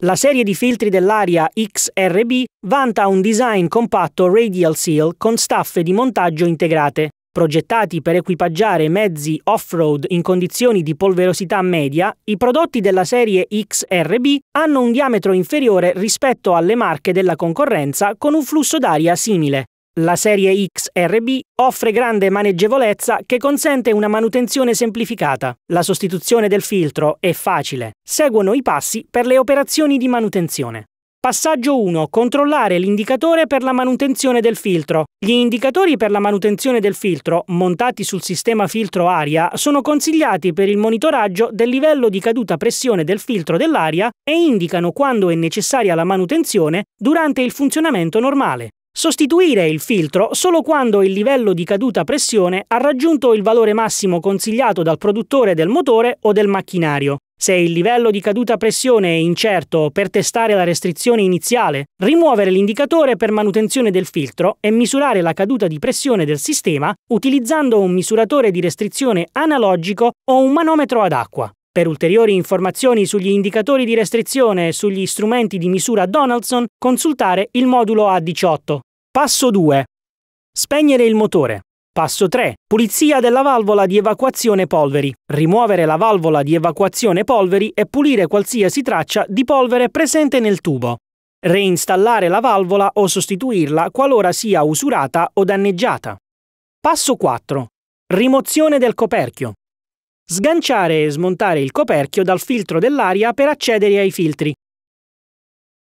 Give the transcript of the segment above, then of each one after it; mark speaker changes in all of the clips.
Speaker 1: La serie di filtri dell'aria XRB vanta un design compatto radial seal con staffe di montaggio integrate. Progettati per equipaggiare mezzi off-road in condizioni di polverosità media, i prodotti della serie XRB hanno un diametro inferiore rispetto alle marche della concorrenza con un flusso d'aria simile. La serie XRB offre grande maneggevolezza che consente una manutenzione semplificata. La sostituzione del filtro è facile. Seguono i passi per le operazioni di manutenzione. Passaggio 1. Controllare l'indicatore per la manutenzione del filtro. Gli indicatori per la manutenzione del filtro, montati sul sistema filtro aria, sono consigliati per il monitoraggio del livello di caduta pressione del filtro dell'aria e indicano quando è necessaria la manutenzione durante il funzionamento normale. Sostituire il filtro solo quando il livello di caduta pressione ha raggiunto il valore massimo consigliato dal produttore del motore o del macchinario. Se il livello di caduta pressione è incerto per testare la restrizione iniziale, rimuovere l'indicatore per manutenzione del filtro e misurare la caduta di pressione del sistema utilizzando un misuratore di restrizione analogico o un manometro ad acqua. Per ulteriori informazioni sugli indicatori di restrizione e sugli strumenti di misura Donaldson, consultare il modulo A18. Passo 2. Spegnere il motore. Passo 3. Pulizia della valvola di evacuazione polveri. Rimuovere la valvola di evacuazione polveri e pulire qualsiasi traccia di polvere presente nel tubo. Reinstallare la valvola o sostituirla qualora sia usurata o danneggiata. Passo 4. Rimozione del coperchio. Sganciare e smontare il coperchio dal filtro dell'aria per accedere ai filtri.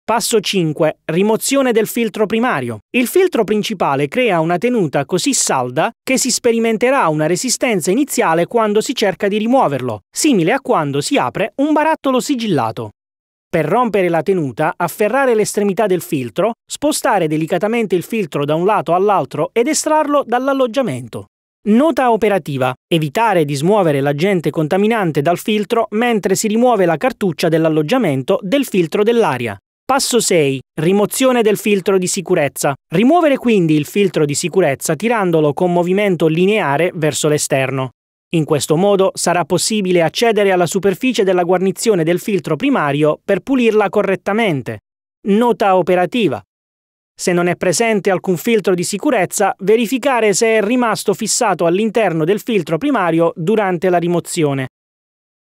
Speaker 1: Passo 5. Rimozione del filtro primario. Il filtro principale crea una tenuta così salda che si sperimenterà una resistenza iniziale quando si cerca di rimuoverlo, simile a quando si apre un barattolo sigillato. Per rompere la tenuta, afferrare l'estremità del filtro, spostare delicatamente il filtro da un lato all'altro ed estrarlo dall'alloggiamento. Nota operativa. Evitare di smuovere l'agente contaminante dal filtro mentre si rimuove la cartuccia dell'alloggiamento del filtro dell'aria. Passo 6. Rimozione del filtro di sicurezza. Rimuovere quindi il filtro di sicurezza tirandolo con movimento lineare verso l'esterno. In questo modo sarà possibile accedere alla superficie della guarnizione del filtro primario per pulirla correttamente. Nota operativa. Se non è presente alcun filtro di sicurezza, verificare se è rimasto fissato all'interno del filtro primario durante la rimozione.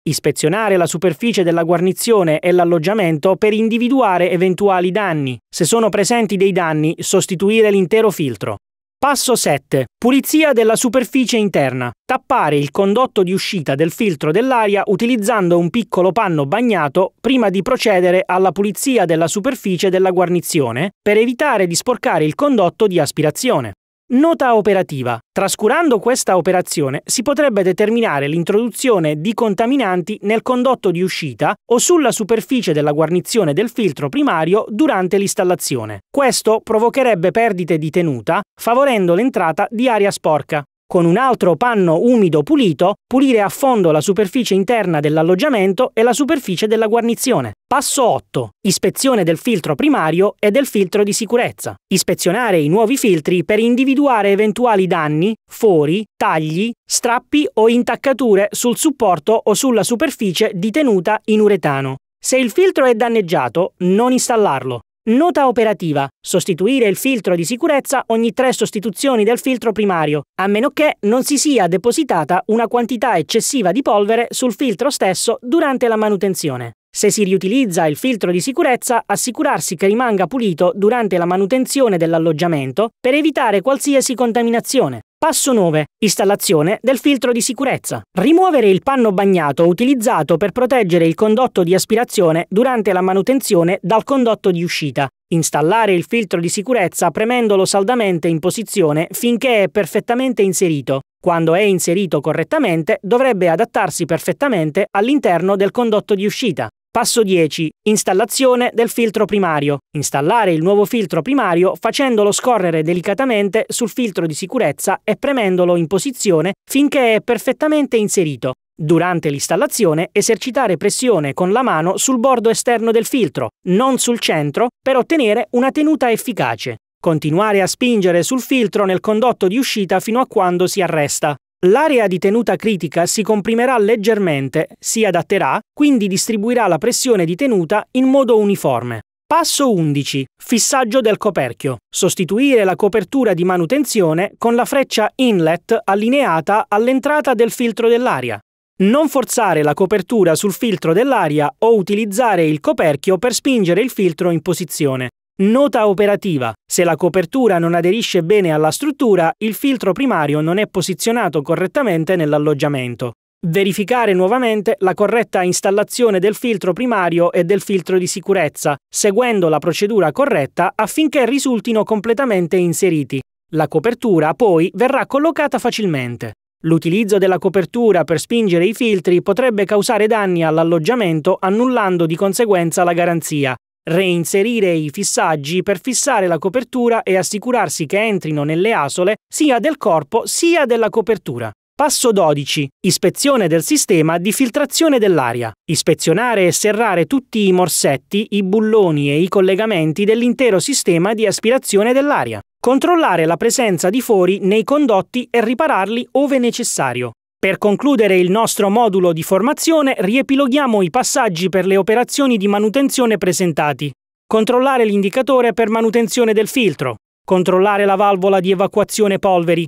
Speaker 1: Ispezionare la superficie della guarnizione e l'alloggiamento per individuare eventuali danni. Se sono presenti dei danni, sostituire l'intero filtro. Passo 7. Pulizia della superficie interna. Tappare il condotto di uscita del filtro dell'aria utilizzando un piccolo panno bagnato prima di procedere alla pulizia della superficie della guarnizione per evitare di sporcare il condotto di aspirazione. Nota operativa. Trascurando questa operazione si potrebbe determinare l'introduzione di contaminanti nel condotto di uscita o sulla superficie della guarnizione del filtro primario durante l'installazione. Questo provocherebbe perdite di tenuta, favorendo l'entrata di aria sporca. Con un altro panno umido pulito, pulire a fondo la superficie interna dell'alloggiamento e la superficie della guarnizione. Passo 8. Ispezione del filtro primario e del filtro di sicurezza. Ispezionare i nuovi filtri per individuare eventuali danni, fori, tagli, strappi o intaccature sul supporto o sulla superficie di tenuta in uretano. Se il filtro è danneggiato, non installarlo. Nota operativa. Sostituire il filtro di sicurezza ogni 3 sostituzioni del filtro primario, a meno che non si sia depositata una quantità eccessiva di polvere sul filtro stesso durante la manutenzione. Se si riutilizza il filtro di sicurezza, assicurarsi che rimanga pulito durante la manutenzione dell'alloggiamento per evitare qualsiasi contaminazione. Passo 9. Installazione del filtro di sicurezza. Rimuovere il panno bagnato utilizzato per proteggere il condotto di aspirazione durante la manutenzione dal condotto di uscita. Installare il filtro di sicurezza premendolo saldamente in posizione finché è perfettamente inserito. Quando è inserito correttamente, dovrebbe adattarsi perfettamente all'interno del condotto di uscita. Passo 10. Installazione del filtro primario. Installare il nuovo filtro primario facendolo scorrere delicatamente sul filtro di sicurezza e premendolo in posizione finché è perfettamente inserito. Durante l'installazione, esercitare pressione con la mano sul bordo esterno del filtro, non sul centro, per ottenere una tenuta efficace. Continuare a spingere sul filtro nel condotto di uscita fino a quando si arresta. L'area di tenuta critica si comprimerà leggermente, si adatterà, quindi distribuirà la pressione di tenuta in modo uniforme. Passo 11. Fissaggio del coperchio. Sostituire la copertura di manutenzione con la freccia inlet allineata all'entrata del filtro dell'aria. Non forzare la copertura sul filtro dell'aria o utilizzare il coperchio per spingere il filtro in posizione. Nota operativa: se la copertura non aderisce bene alla struttura, il filtro primario non è posizionato correttamente nell'alloggiamento. Verificare nuovamente la corretta installazione del filtro primario e del filtro di sicurezza, seguendo la procedura corretta affinché risultino completamente inseriti. La copertura poi verrà collocata facilmente. L'utilizzo della copertura per spingere i filtri potrebbe causare danni all'alloggiamento, annullando di conseguenza la garanzia. Reinserire i fissaggi per fissare la copertura e assicurarsi che entrino nelle asole sia del corpo sia della copertura. Passo 12. Ispezione del sistema di filtrazione dell'aria. Ispezionare e serrare tutti i morsetti, i bulloni e i collegamenti dell'intero sistema di aspirazione dell'aria. Controllare la presenza di fori nei condotti e ripararli ove necessario. Per concludere il nostro modulo di formazione, riepiloghiamo i passaggi per le operazioni di manutenzione presentati. Controllare l'indicatore per manutenzione del filtro. Controllare la valvola di evacuazione polveri.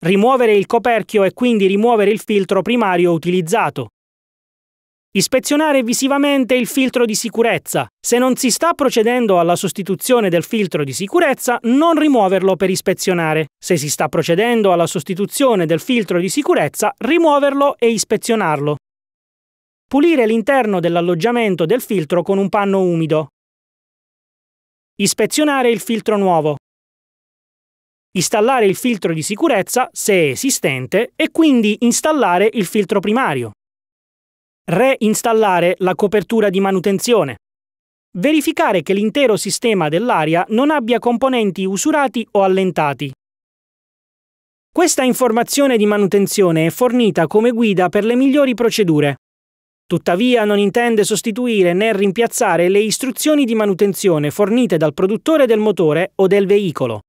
Speaker 1: Rimuovere il coperchio e quindi rimuovere il filtro primario utilizzato. Ispezionare visivamente il filtro di sicurezza. Se non si sta procedendo alla sostituzione del filtro di sicurezza, non rimuoverlo per ispezionare. Se si sta procedendo alla sostituzione del filtro di sicurezza, rimuoverlo e ispezionarlo. Pulire l'interno dell'alloggiamento del filtro con un panno umido. Ispezionare il filtro nuovo. Installare il filtro di sicurezza, se esistente, e quindi installare il filtro primario. Reinstallare la copertura di manutenzione. Verificare che l'intero sistema dell'aria non abbia componenti usurati o allentati. Questa informazione di manutenzione è fornita come guida per le migliori procedure. Tuttavia non intende sostituire né rimpiazzare le istruzioni di manutenzione fornite dal produttore del motore o del veicolo.